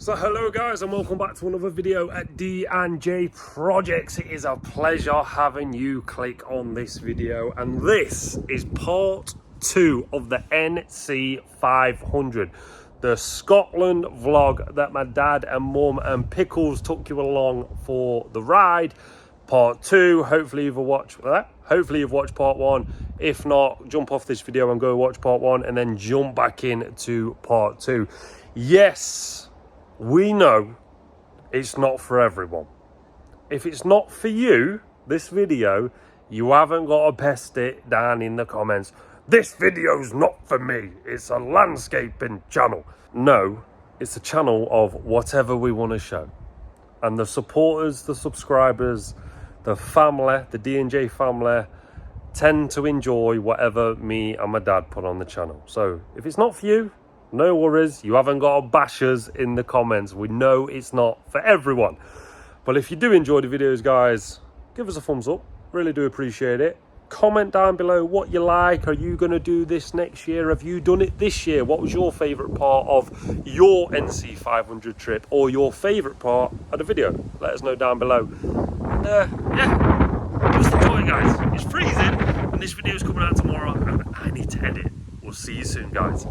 So hello guys and welcome back to another video at D&J Projects. It is a pleasure having you click on this video, and this is part 2 of the NC500, the Scotland vlog that my dad and mum and Pickles took you along for the ride. Part 2, hopefully you've watched part 1. If not, jump off this video and go watch part 1 and then jump back into part 2. Yes, we know it's not for everyone. If it's not for you, this video, you haven't got to pest it down in the comments. This video's not for me. It's a landscaping channel. No, it's a channel of whatever we want to show. And the supporters, the subscribers, the family, the D&J family, tend to enjoy whatever me and my dad put on the channel. So if it's not for you, no worries, you haven't got to bash us in the comments. We know it's not for everyone. But if you do enjoy the videos, guys, give us a thumbs up. Really do appreciate it. Comment down below what you like. Are you going to do this next year? Have you done it this year? What was your favourite part of your NC500 trip, or your favourite part of the video? Let us know down below. And yeah, just enjoy it, guys. It's freezing and this video is coming out tomorrow and I need to edit. We'll see you soon, guys.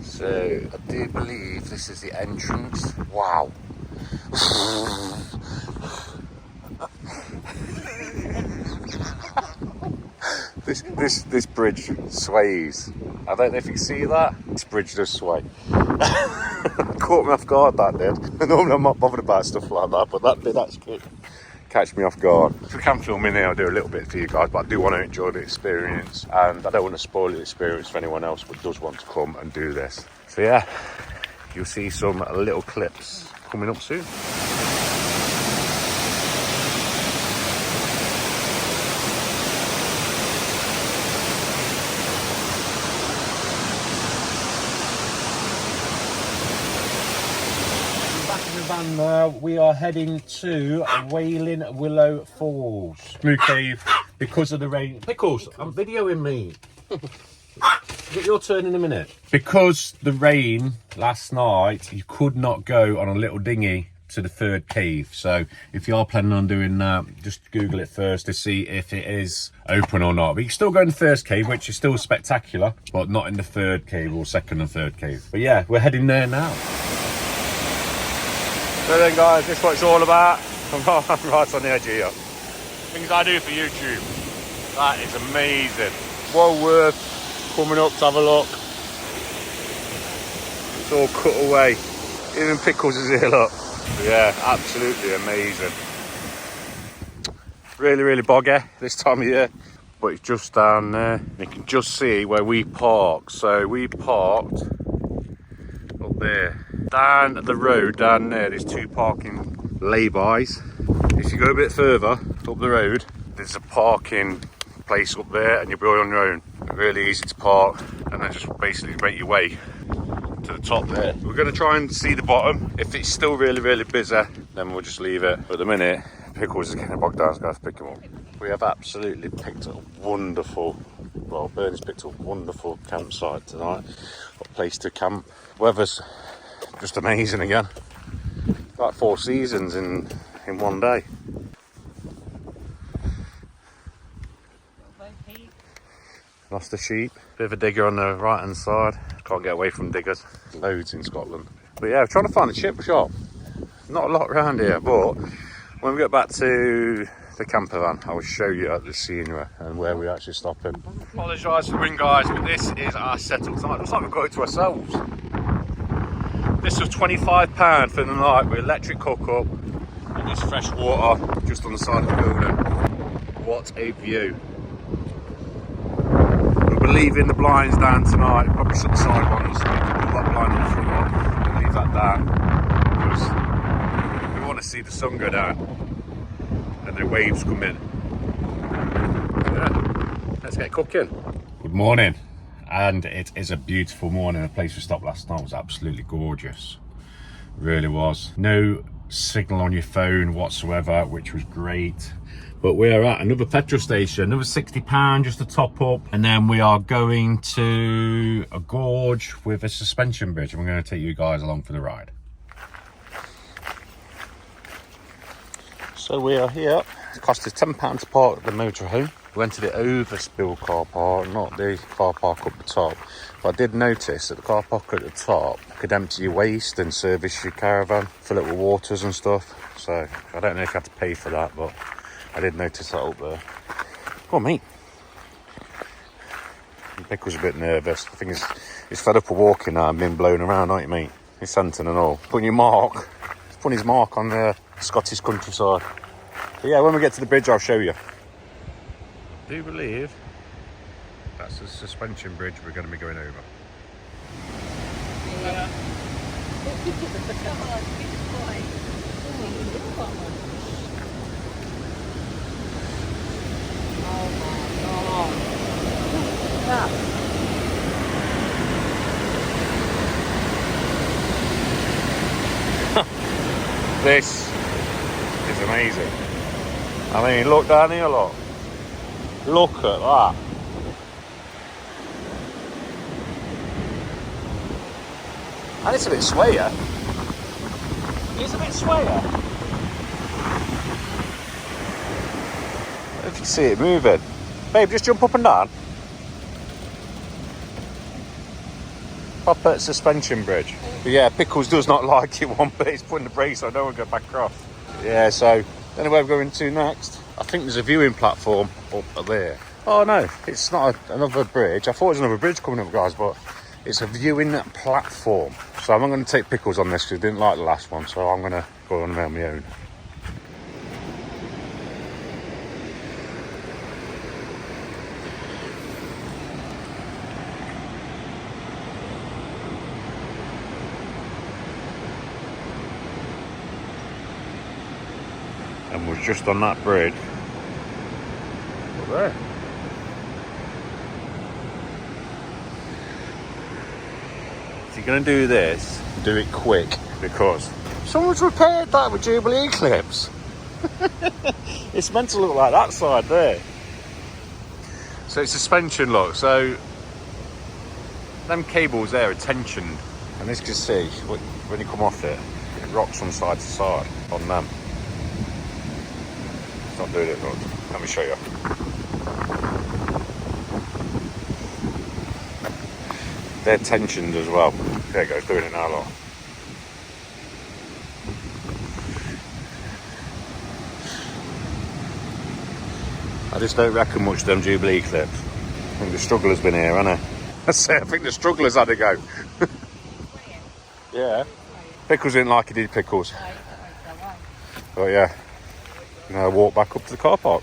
So, I do believe this is the entrance. Wow. This bridge sways. I don't know if you see that. This bridge does sway. Caught me off guard, that did. Normally I'm not bothered about stuff like that, but that did actually catch me off guard. If we can film in here, I'll do a little bit for you guys, but I do want to enjoy the experience, and I don't want to spoil the experience for anyone else but does want to come and do this. So yeah, you'll see some little clips coming up soon. Van there, we are heading to Wailing Willow Falls, Blue Cave, because of the rain. Pickles, I'm videoing me. Get your turn in a minute. Because the rain last night, you could not go on a little dinghy to the third cave. So if you are planning on doing that, just Google it first to see if it is open or not. But you can still go in the first cave, which is still spectacular, but not in the third cave or second and third cave. But yeah, we're heading there now. So then guys, this is what it's all about. I'm right on the edge here. Things I do for YouTube. That is amazing. Well worth coming up to have a look. It's all cut away. Even Pickles is here, look. But yeah, absolutely amazing. Really, really boggy this time of year. But it's just down there. You can just see where we parked. So we parked up there. Down the road, down there, there's 2 parking lay-bys. If you go a bit further up the road, there's a parking place up there and you'll be on your own. Really easy to park, and then just basically make your way to the top there. We're going to try and see the bottom. If it's still really, really busy, then we'll just leave it. But at the minute, Pickles is getting bogged down, so I'm going to pick him up. We have absolutely picked a wonderful, well, Bernie's picked a wonderful campsite tonight. Got a place to camp. Weather's just amazing again. Like 4 seasons in one day. Lost a sheep. Bit of a digger on the right hand side. Can't get away from diggers. Loads in Scotland. But yeah, we're trying to find a chip shop. Not a lot around here, but when we get back to the camper van, I will show you the scenery and where we're actually stopping. Apologise for the wind, guys, but this is our setup tonight. Looks like we've got it to ourselves. This was £25 for the night with electric cook-up and just fresh water just on the side of the building. What a view. We'll be leaving the blinds down tonight. Probably shut the side ones. Pull that blind in the front one and leave that down, because we want to see the sun go down and the waves come in. Yeah, let's get cooking. Good morning. And it is a beautiful morning. The place we stopped last night was absolutely gorgeous. Really was. No signal on your phone whatsoever, which was great. But we are at another petrol station, another £60 just to top up, and then we are going to a gorge with a suspension bridge, and we're going to take you guys along for the ride. So we are here. It cost us £10 to park at the motorhome. We went to the overspill car park, not the car park up the top. But I did notice that the car park at the top could empty your waste and service your caravan, fill it with waters and stuff. So I don't know if you have to pay for that, but I did notice that up there. Go on, mate. Pickle's a bit nervous. I think he's fed up with walking now and being blown around, aren't you, mate? He's scenting and all. Putting your mark. He's putting his mark on the Scottish countryside. But yeah, when we get to the bridge, I'll show you. I do believe that's the suspension bridge we're going to be going over. Yeah. This is amazing. I mean, look down here, look. Look at that. And it's a bit swayer. It's a bit swayer. If you see it moving. Babe, just jump up and down. Proper suspension bridge. But yeah, Pickles does not like it one bit. He's putting the brakes so I don't want to go back across. Yeah, so don't know where we're going to next. I think there's a viewing platform up there. Oh no, it's not another bridge. I thought it was another bridge coming up, guys, but it's a viewing platform. So I'm not going to take Pickles on this because he didn't like the last one, so I'm going to go on my own. And was just on that bridge. Up there. If you're going to do this, do it quick, because someone's repaired that with Jubilee clips. It's meant to look like that side there. So it's suspension, look. So them cables there are tensioned, and as you can see, when you come off it, it rocks from side to side on them. It's not doing it, look. Let me show you. They're tensioned as well. There it goes, doing it now, look. I just don't reckon much of them Jubilee clips. I think the struggler's been here, hasn't he? I think the struggler's had a go. Yeah. Pickles didn't like he did Pickles. But yeah, now walk back up to the car park.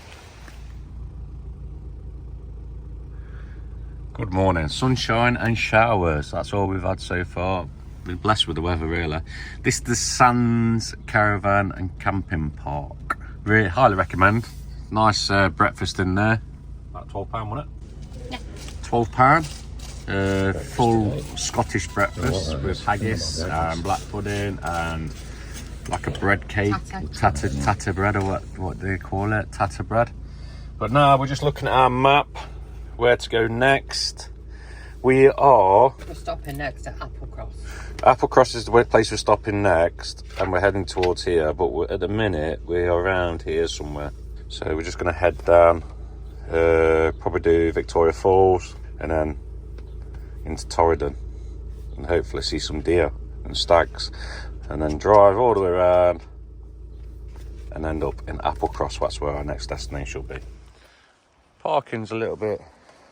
Good morning. Sunshine and showers. That's all we've had so far. Been blessed with the weather, really. This is the Sands Caravan and Camping Park. Really highly recommend. Nice breakfast in there. About £12, wasn't it? Yeah. £12. Full Scottish breakfast with haggis and black pudding and like a bread cake, tatter bread, or what do you call it? Tatter bread. But now we're just looking at our map, where to go next. We're stopping next at Applecross. Applecross is the place we're stopping next, and we're heading towards here, but at the minute we're around here somewhere. So we're just going to head down, probably do Victoria Falls, and then into Torridon, and hopefully see some deer and stags, and then drive all the way around and end up in Applecross. That's where our next destination will be. Parking's a little bit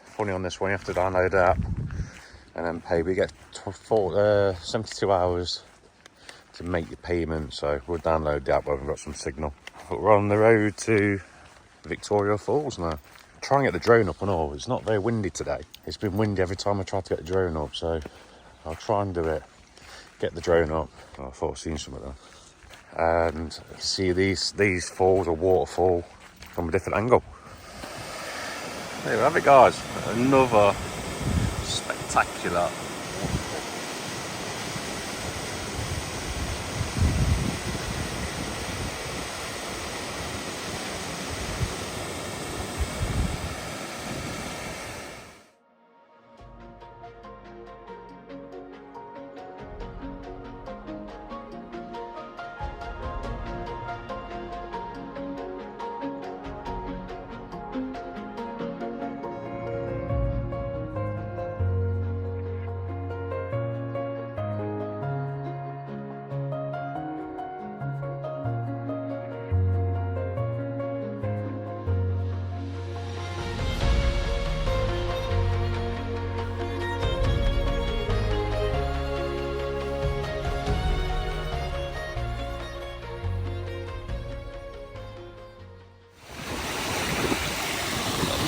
funny on this one. You have to download the app and then pay. We get 72 hours to make your payment, so we'll download the app when we've got some signal. But we're on the road to Victoria Falls now. Try and get the drone up and all. It's not very windy today. It's been windy every time I tried to get the drone up, so I'll try and do it. Get the drone up. Oh, I thought I'd seen some of them. And see these falls, or waterfall, from a different angle. There we have it, guys. Another spectacular.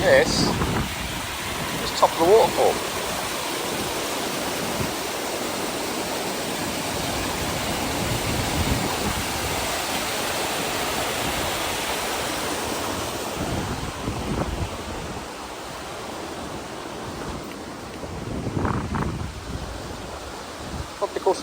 this is top of the waterfall. Tropicals.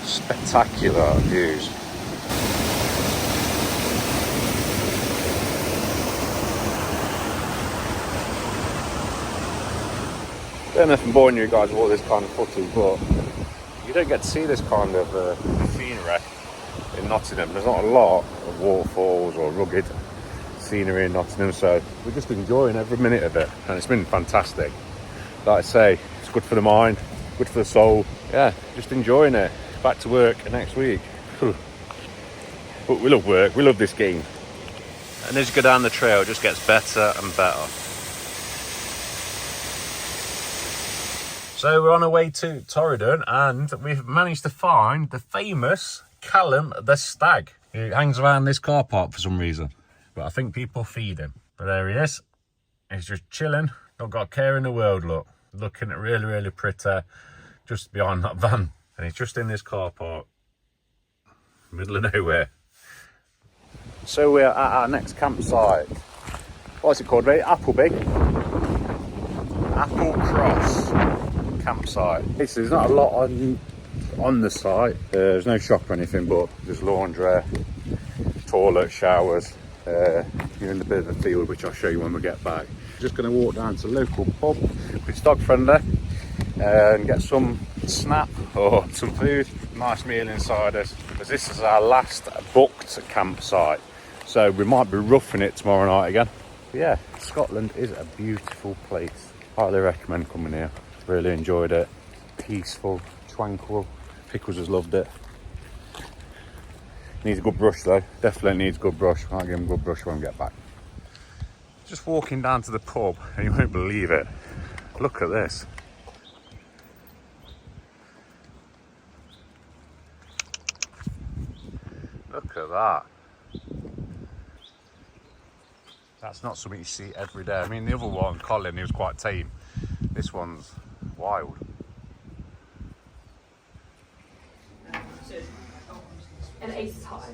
Spectacular views. Don't know if I'm boring you guys with all this kind of footage, but you don't get to see this kind of scenery in Nottingham. There's not a lot of waterfalls or rugged scenery in Nottingham, so we're just enjoying every minute of it, and it's been fantastic. Like I say, it's good for the mind, good for the soul. Yeah, just enjoying it. Back to work next week. But we love work, we love this game. And as you go down the trail, it just gets better and better. So we're on our way to Torridon, and we've managed to find the famous Callum the stag. He hangs around this car park for some reason, but I think people feed him. But there he is. He's just chilling, not got a care in the world, look. Looking at really, really pretty, just behind that van. And he's just in this car park, middle of nowhere. So we're at our next campsite. What's it called, mate? Appleby? Apple Cross campsite. So there's not a lot on the site. There's no shop or anything, but there's laundry, toilet, showers. You're in the bit of the field, which I'll show you when we get back. Just going to walk down to the local pub, which is dog friendly, and get some snap or some food. Nice meal inside us, because this is our last booked campsite, so we might be roughing it tomorrow night again. But yeah, Scotland is a beautiful place. Highly recommend coming here. Really enjoyed it. Peaceful, tranquil. Pickles has loved it. Needs a good brush though. Definitely needs a good brush. I'll give him a good brush when we get back. Just walking down to the pub, and you won't believe it. Look at this. Look at that. That's not something you see every day. I mean, the other one, Colin, he was quite tame. This one's wild. And ace is high.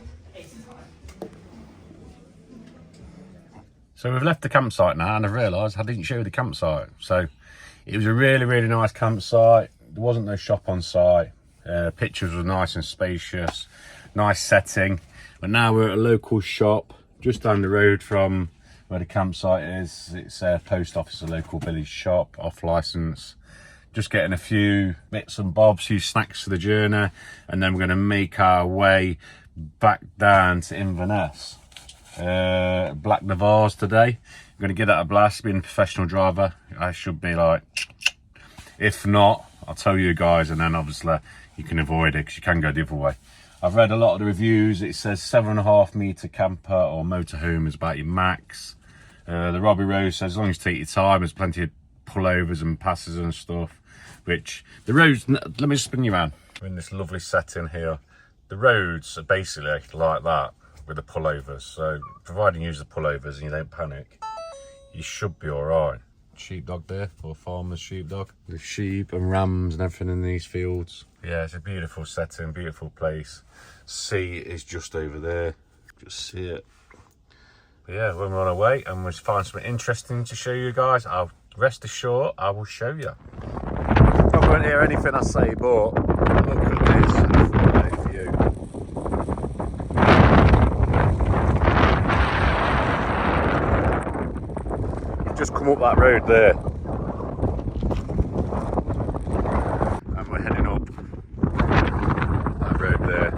So we've left the campsite now, and I've realised I didn't show you the campsite. So it was a really, really nice campsite. There wasn't no shop on site. Pictures were nice and spacious. Nice setting. But now we're at a local shop just down the road from where the campsite is. It's a post office, a local village shop, off licence. Just getting a few bits and bobs, few snacks for the journey, and then we're going to make our way back down to Inverness. Black Navars today. I'm going to give that a blast. Being a professional driver, I should be like, if not, I'll tell you guys, and then obviously you can avoid it because you can go the other way. I've read a lot of the reviews. It says 7.5 metre camper or motorhome is about your max. The Robbie Rose says as long as you take your time, there's plenty of pullovers and passes and stuff. Which the roads, let me just spin you around. We're in this lovely setting here. The roads are basically like that with the pullovers. So providing you use the pullovers and you don't panic, you should be all right. Sheepdog there for farmers, sheepdog. The sheep and rams and everything in these fields. Yeah, it's a beautiful setting, beautiful place. Sea is just over there. Just see it. But yeah, when we're on our way and we find something interesting to show you guys, I'll rest assured I will show you. Not going to hear anything I say, but look at this view. We've just come up that road there, and we're heading up that road there.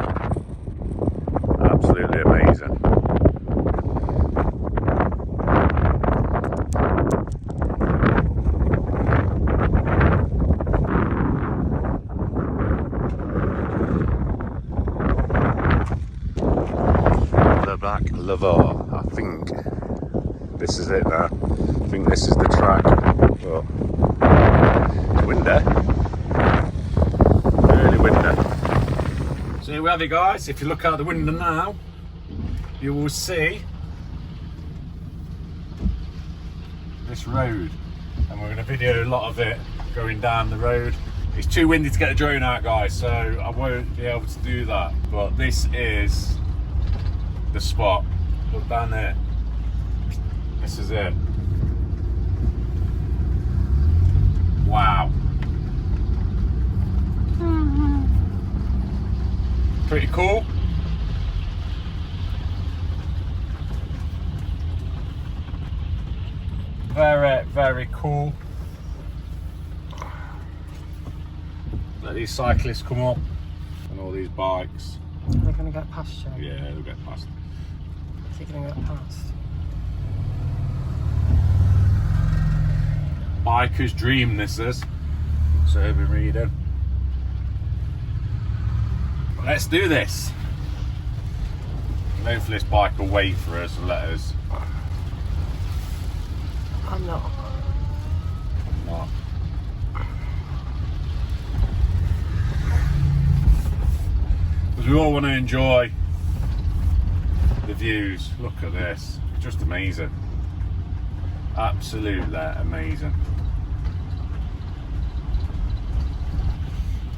Absolutely amazing. This is it now. I think this is the track. But it's windy. Really windy. So here we have it, guys. If you look out the window now, you will see this road. And we're going to video a lot of it going down the road. It's too windy to get the drone out, guys, so I won't be able to do that. But this is the spot. Look down there. This is it. Wow. Pretty cool. Very, very cool. Let these cyclists come up and all these bikes. They're going to get past you. Yeah, they'll get past. Is he going to get past? Biker's dream, this is. So we've been reading. But let's do this. And hopefully this bike will wait for us and let us. I'm not. Not. Because we all want to enjoy the views. Look at this. Just amazing. Absolutely amazing.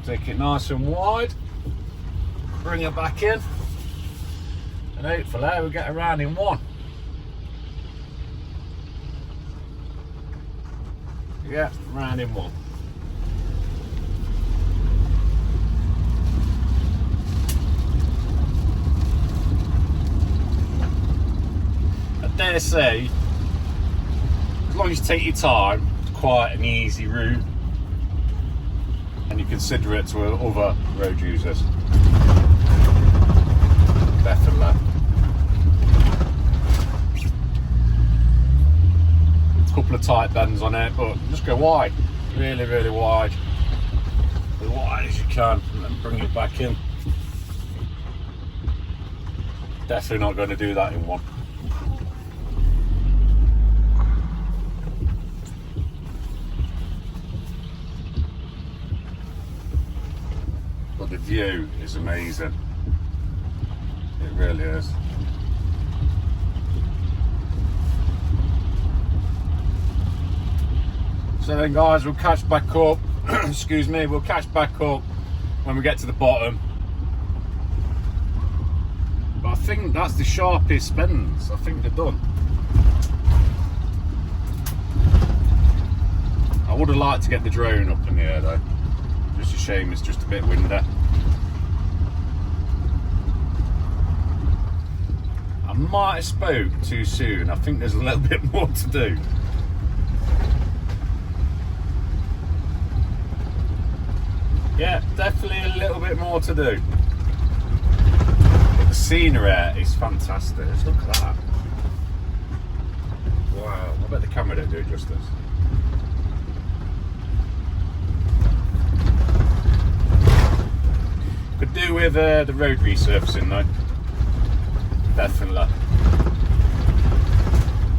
Take it nice and wide. Bring it back in. And hopefully we'll get around in one. Yeah, round in one. I dare say, as long as you take your time, it's quite an easy route and you consider it to other road users. Definitely. Couple of tight bends on it, but just go wide, really, really wide, as wide as you can, and then bring it back in. Definitely not going to do that in one. But the view is amazing. It really is. So then, guys, we'll catch back up. Excuse me, we'll catch back up when we get to the bottom. But I think that's the sharpest bends. I think they're done. I would have liked to get the drone up in the air though. Just a shame it's just a bit windy. I might have spoke too soon. I think there's a little bit more to do. Yeah, definitely a little bit more to do. But the scenery is fantastic. Look at that. Wow, I bet the camera don't do it justice. Could do with the road resurfacing though. Definitely.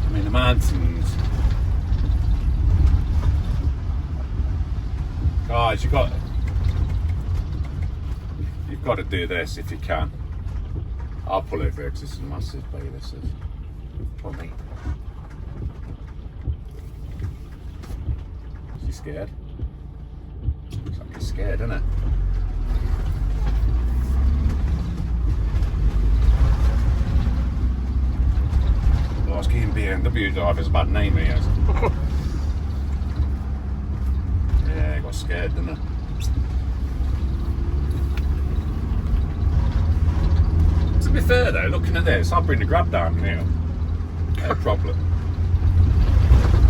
I mean, the mountains. Guys, you've got to do this if you can. I'll pull over because this is massive, baby. This is for me. Is he scared? Looks like he's scared, isn't it? Last keen BMW driver's a bad name, he has. Yeah, he got scared, didn't he? To be fair though, looking at this, I'll bring the grab down here. No problem.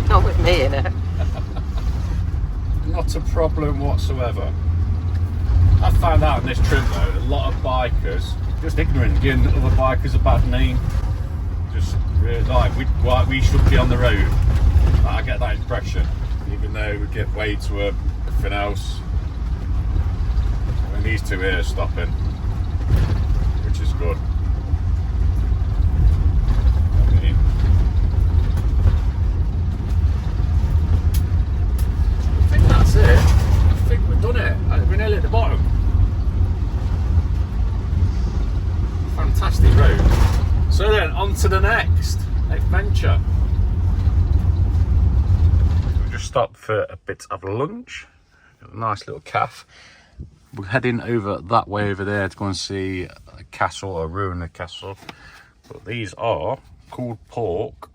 Not with me in it. Not a problem whatsoever. I found out on this trip though, a lot of bikers, just ignorant, giving other bikers a bad name. Just really like, we should be on the road. I get that impression, even though we get way to everything else. And these two here are stopping, which is good. the next adventure. We just stopped for a bit of lunch. Got a nice little cafe. We're heading over that way over there to go and see a castle, or ruin a castle. But these are called pork,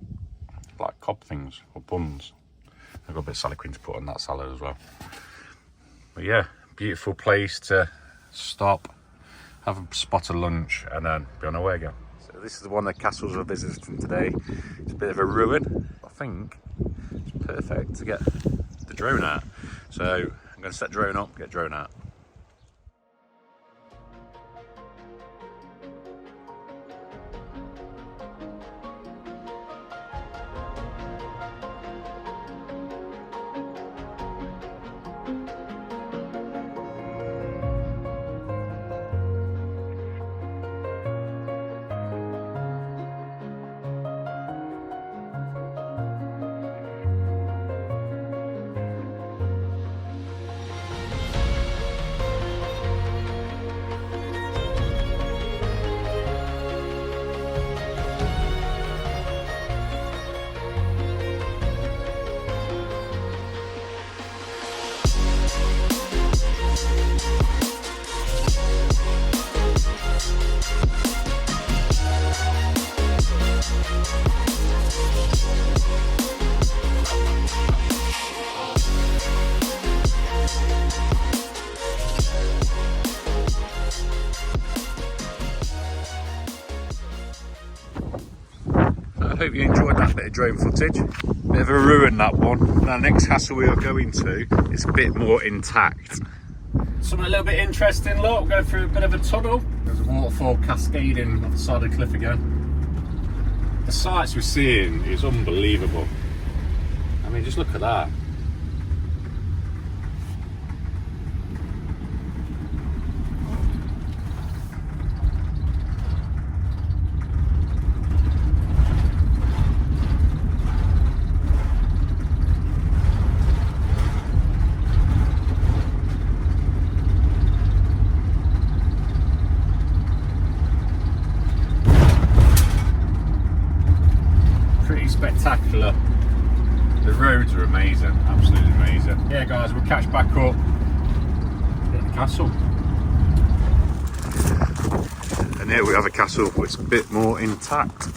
like cob things, or buns. I've got a bit of salad cream to put on that salad as well. But yeah, beautiful place to stop, have a spot of lunch, and then be on our way again. So this is one of the castles we're visiting today. It's a bit of a ruin. I think it's perfect to get the drone out. So I'm going to set drone up, get drone out. I hope you enjoyed that bit of drone footage. Bit of a ruin, that one. Now, next castle we are going to is a bit more intact. Something a little bit interesting, look, we're going through a bit of a tunnel. There's a waterfall cascading off the side of the cliff again. The sights we're seeing is unbelievable. I mean, just look at that. Spectacular. The roads are amazing, absolutely amazing. Yeah guys, we'll catch back up at the castle. And here we have a castle which is a bit more intact.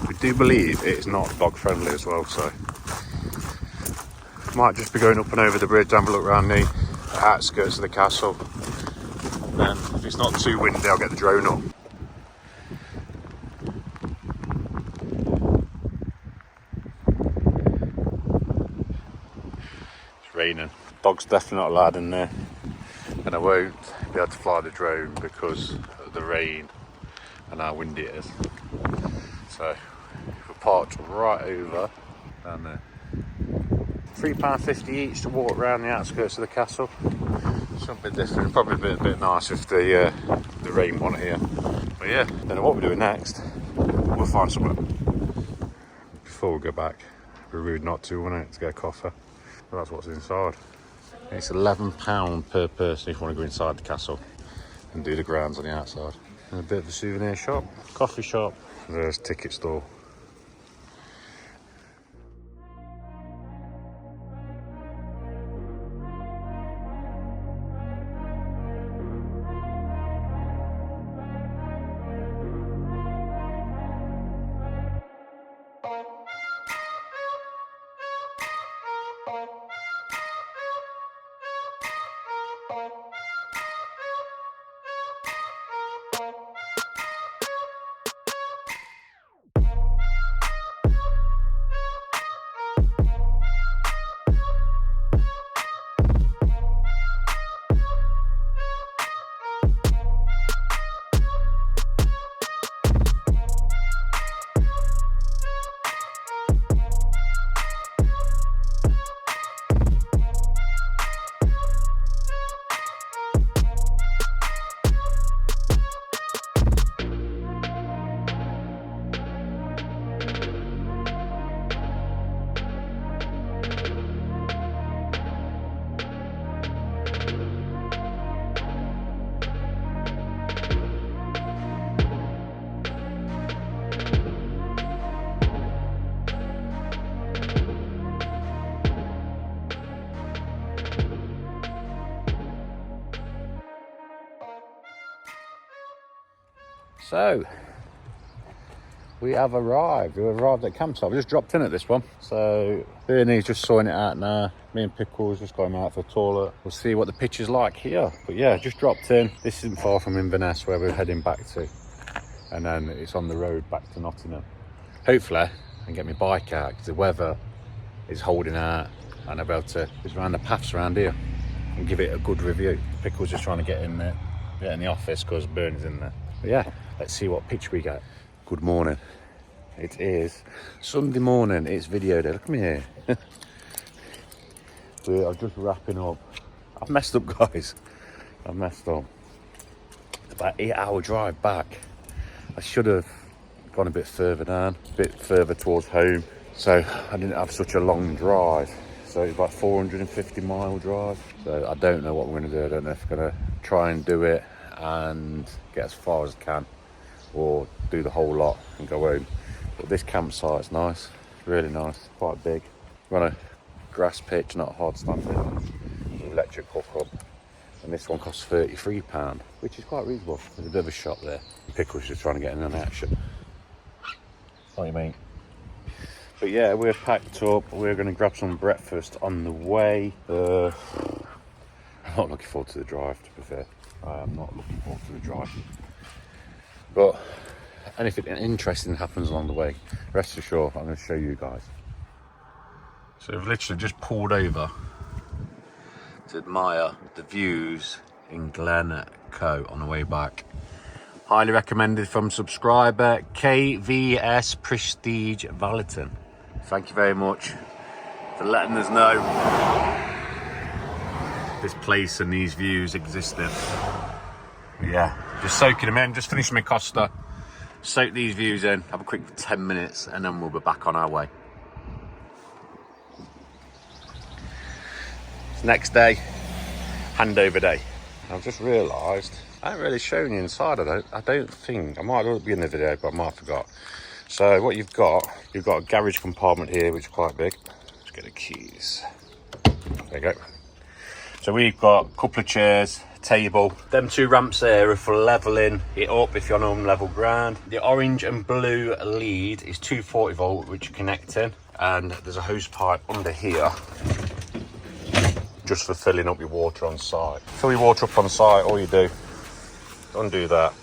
We do believe it is not dog friendly as well, so might just be going up and over the bridge, have a look around the outskirts of the castle, and then if it's not too windy I'll get the drone up. Raining. Dog's definitely not allowed in there, and I won't be able to fly the drone because of the rain and how windy it is. So we're parked right over down there. £3.50 each to walk around the outskirts of the castle. Something different, probably a bit nice if the rain wasn't here. But yeah, don't know what we're doing next. We'll find something. Before we go back, it'd be rude not to, wouldn't it, to get a coffee. Well, that's what's inside. It's £11 per person if you want to go inside the castle and do the grounds on the outside. And a bit of a souvenir shop, coffee shop, there's a ticket store. So we have arrived. We arrived at campsite. We just dropped in at this one. So Bernie's just sorting it out now. Me and Pickles just got him out for the toilet. We'll see what the pitch is like here. But yeah, just dropped in. This isn't far from Inverness where we're heading back to. And then it's on the road back to Nottingham. Hopefully I can get my bike out because the weather is holding out and I'll be able to just round the paths around here and give it a good review. Pickles just trying to get in there, get in the office because Bernie's in there. But yeah, let's see what pitch we get. Good morning. It is Sunday morning. It's video day. Look at me here. We are just wrapping up. I've messed up, guys. I've messed up. It's about an 8-hour drive back. I should have gone a bit further down, a bit further towards home, so I didn't have such a long drive. So it's about 450-mile drive. So I don't know what we're going to do. I don't know if we're going to try and do it and get as far as I can, or do the whole lot and go home. But this campsite's nice, really nice, quite big. We're on a grass pitch, not a hard stand pitch. Electric hookup, and this one costs £33, which is quite reasonable. There's a bit of a shop there. Pickle's just trying to get in on action. What do you mean? But yeah, we're packed up. We're going to grab some breakfast on the way. I'm not looking forward to the drive, to be fair. I am not looking forward to the drive. But anything interesting happens along the way, rest assured I'm going to show you guys. So we've literally just pulled over to admire the views in Glencoe on the way back. Highly recommended from subscriber KVS Prestige Valleyton. Thank you very much for letting us know this place and these views existed. Yeah, just soaking them in, just finished my Costa. Soak these views in, have a quick 10 minutes and then we'll be back on our way. It's next day, handover day. I've just realised I haven't really shown you inside. I don't think. I might have been in the video, but I might have forgot. So what you've got a garage compartment here, which is quite big. Let's get the keys. There you go. So we've got a couple of chairs, table. Them two ramps there are for levelling it up if you're on unlevel ground. The orange and blue lead is 240 volt, which you're connecting, and there's a hose pipe under here just for filling up your water on site. Fill your water up on site, all you do, undo that,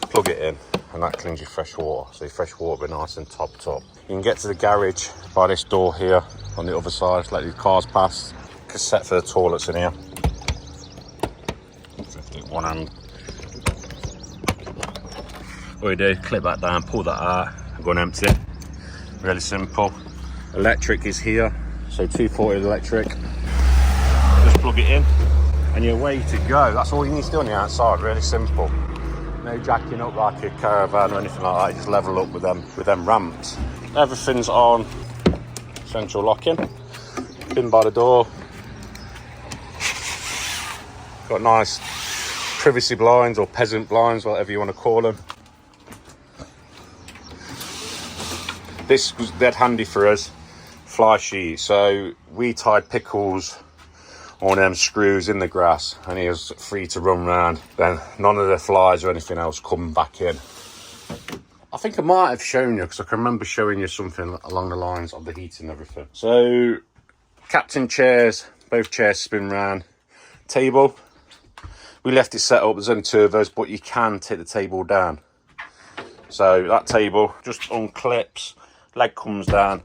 plug it in, and that cleans your fresh water. So your fresh water will be nice and topped up. You can get to the garage by this door here on the other side, let these cars pass. Cassette for the toilets in here. One hand. All you do, clip that down, pull that out, and go and empty it. Really simple. Electric is here, so 240 electric. Just plug it in, and you're way to go. That's all you need to do on the outside, really simple. No jacking up like a caravan or anything like that, you just level up with them ramps. Everything's on central locking, pin by the door. Got nice privacy blinds or peasant blinds, whatever you want to call them. This was dead handy for us, fly sheet. So we tied Pickles on them screws in the grass and he was free to run around. Then none of the flies or anything else come back in. I think I might have shown you, because I can remember showing you something along the lines of the heat and everything. So captain chairs, both chairs spin round. Table, we left it set up, there's only two of us, but you can take the table down. So that table just unclips, leg comes down,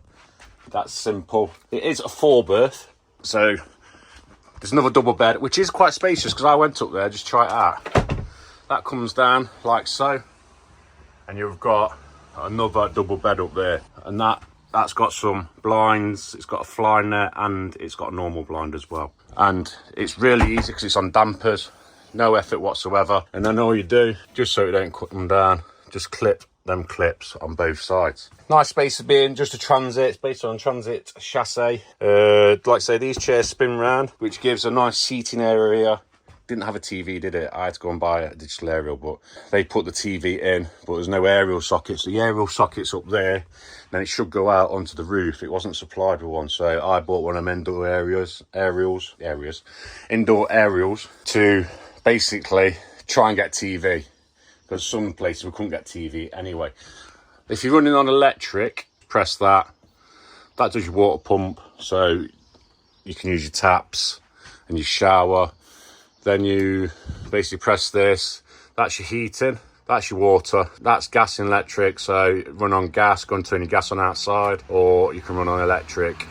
that's simple. It is a 4-berth, so there's another double bed, which is quite spacious, because I went up there, just try it out. That comes down like so, and you've got another double bed up there, and that's got some blinds, it's got a fly net, and it's got a normal blind as well. And it's really easy because it's on dampers, no effort whatsoever. And then all you do, just so it don't cut them down, just clip them clips on both sides. Nice space to be in, just a transit. It's based on transit chassis. Like I say, these chairs spin round, which gives a nice seating area. Didn't have a TV, did it? I had to go and buy a digital aerial, but they put the TV in, but there's no aerial sockets. The aerial socket's up there, then it should go out onto the roof. It wasn't supplied with one, so I bought one of them indoor aerials to basically try and get TV. because some places we couldn't get TV anyway. If you're running on electric, press that. That does your water pump, so you can use your taps and your shower. Then you basically press this. That's your heating, that's your water. That's gas and electric, so run on gas, go and turn your gas on outside, or you can run on electric.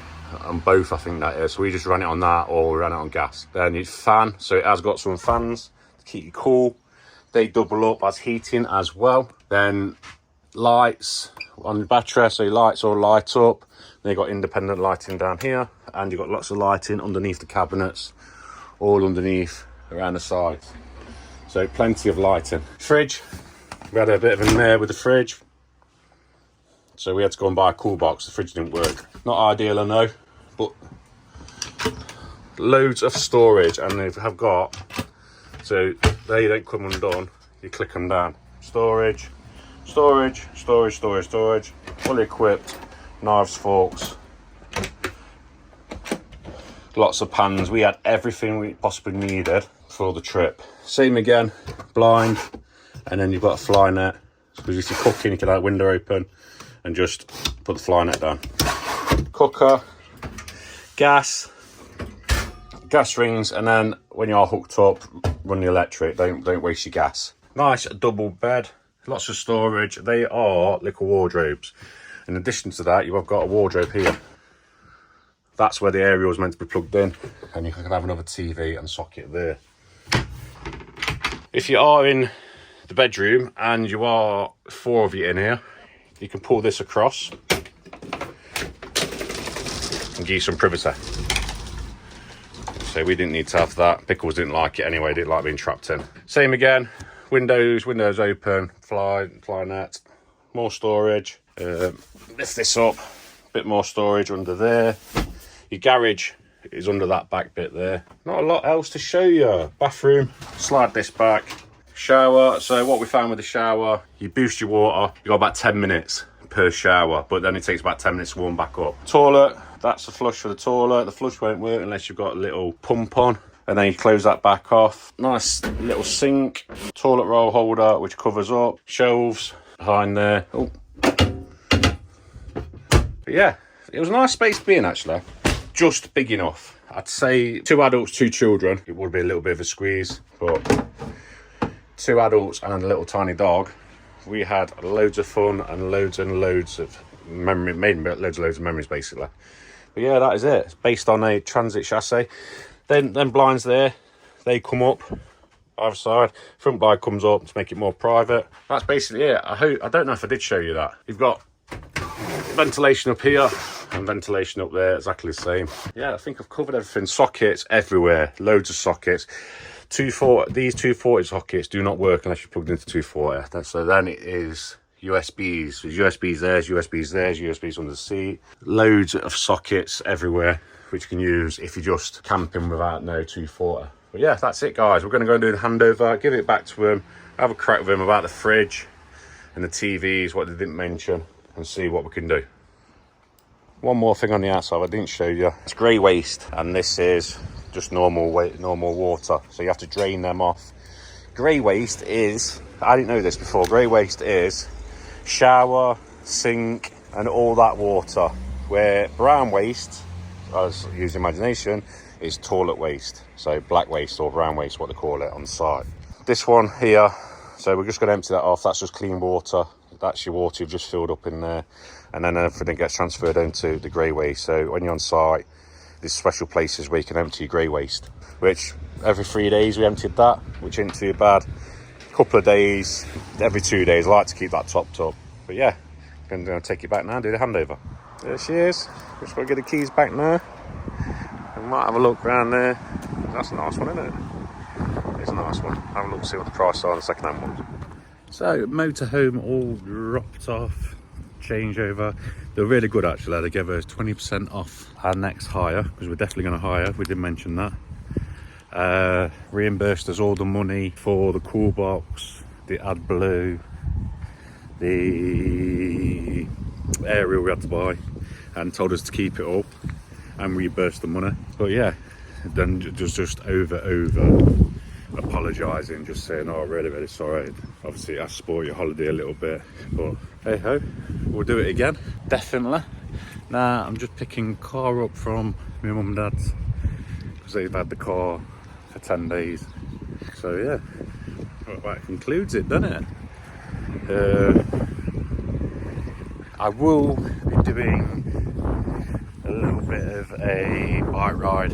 On both, I think that is. So we just ran it on that, or we ran it on gas. Then your fan, so it has got some fans to keep you cool. They double up as heating as well. Then lights on the battery, so your lights all light up. Then you've got independent lighting down here, and you've got lots of lighting underneath the cabinets, all underneath around the sides. So plenty of lighting. Fridge, we had a bit of a mare with the fridge, so we had to go and buy a cool box. The fridge didn't work. Not ideal, I know, but loads of storage, and they have got, so they don't come undone, you click them down. Storage, storage, storage, storage, storage, fully equipped, knives, forks, lots of pans. We had everything we possibly needed for the trip. Same again, blind, and then you've got a fly net, because if you're cooking you can have a window open and just put the fly net down. Cooker, gas rings, and then when you are hooked up, run the electric. Don't waste your gas. Nice double bed, lots of storage. They are little wardrobes. In addition to that, you have got a wardrobe here. That's where the aerial is meant to be plugged in, and you can have another TV and socket there. If you are in the bedroom and you are 4 of you in here, you can pull this across and give you some privacy. So we didn't need to have that. Pickles didn't like it anyway, didn't like being trapped in. Same again, windows open, fly net, more storage. Lift this up, bit more storage under there. Your garage is under that back bit there. Not a lot else to show you. Bathroom, slide this back. Shower, so what we found with the shower, you boost your water, you got about 10 minutes per shower, but then it takes about 10 minutes to warm back up. Toilet, that's the flush for the toilet. The flush won't work unless you've got a little pump on, and then you close that back off. Nice little sink, toilet roll holder which covers up, shelves behind there. Oh. But yeah, it was a nice space to be in actually. Just big enough. I'd say 2 adults, 2 children. It would be a little bit of a squeeze, but 2 adults and a little tiny dog. We had loads of fun and loads of memory, made loads of memories basically. But yeah, that is it. It's based on a transit chassis. Then blinds there, they come up either side. Front blind comes up to make it more private. That's basically it. I don't know if I did show you that. You've got ventilation up here and ventilation up there, exactly the same. Yeah, I think I've covered everything. Sockets everywhere, loads of sockets. These 240 sockets do not work unless you're plugged into 240. So then it is USBs. There's USBs there's USBs under the seat. Loads of sockets everywhere, which you can use if you're just camping without no 240. But yeah, that's it guys. We're going to go and do the handover, give it back to him, have a crack with him about the fridge and the TVs, what they didn't mention, and see what we can do. One more thing on the outside I didn't show you. It's grey waste, and this is just normal water, so you have to drain them off. Grey waste is, I didn't know this before, grey waste is shower, sink and all that water, where brown waste, as use imagination, is toilet waste. So black waste or brown waste, what they call it on the site. This one here, so we're just going to empty that off. That's just clean water. That's your water you've just filled up in there, and then everything gets transferred into the grey waste. So when you're on site, there's special places where you can empty your grey waste, which every 3 days we emptied that, which ain't too bad. A couple of days, every 2 days. I like to keep that topped up. But yeah, I'm going to take it back now and do the handover. There she is. Just got to get the keys back now. We might have a look around there. That's a nice one, isn't it? It's a nice one. Have a look, see what the price are on the second-hand ones. So motorhome all dropped off, changeover. They're really good actually. They gave us 20% off our next hire, because we're definitely going to hire. We did mention that. Reimbursed us all the money for the cool box, the AdBlue, the aerial we had to buy, and told us to keep it all and reimbursed the money. But yeah, then just over apologising, just saying, oh, really, really sorry. Obviously, I spoiled your holiday a little bit, but hey ho, we'll do it again, definitely. Now, I'm just picking car up from my mum and dad's because they've had the car for 10 days. So yeah, well, that concludes it, doesn't it? I will be doing a little bit of a bike ride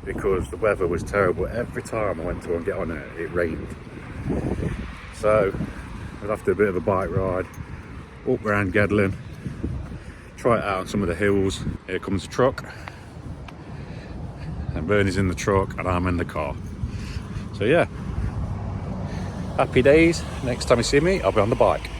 because the weather was terrible. Every time I went to get on it, it rained. So I'll have to do a bit of a bike ride, walk around Gedling, try it out on some of the hills. Here comes the truck, and Bernie's in the truck and I'm in the car. So yeah, happy days. Next time you see me, I'll be on the bike.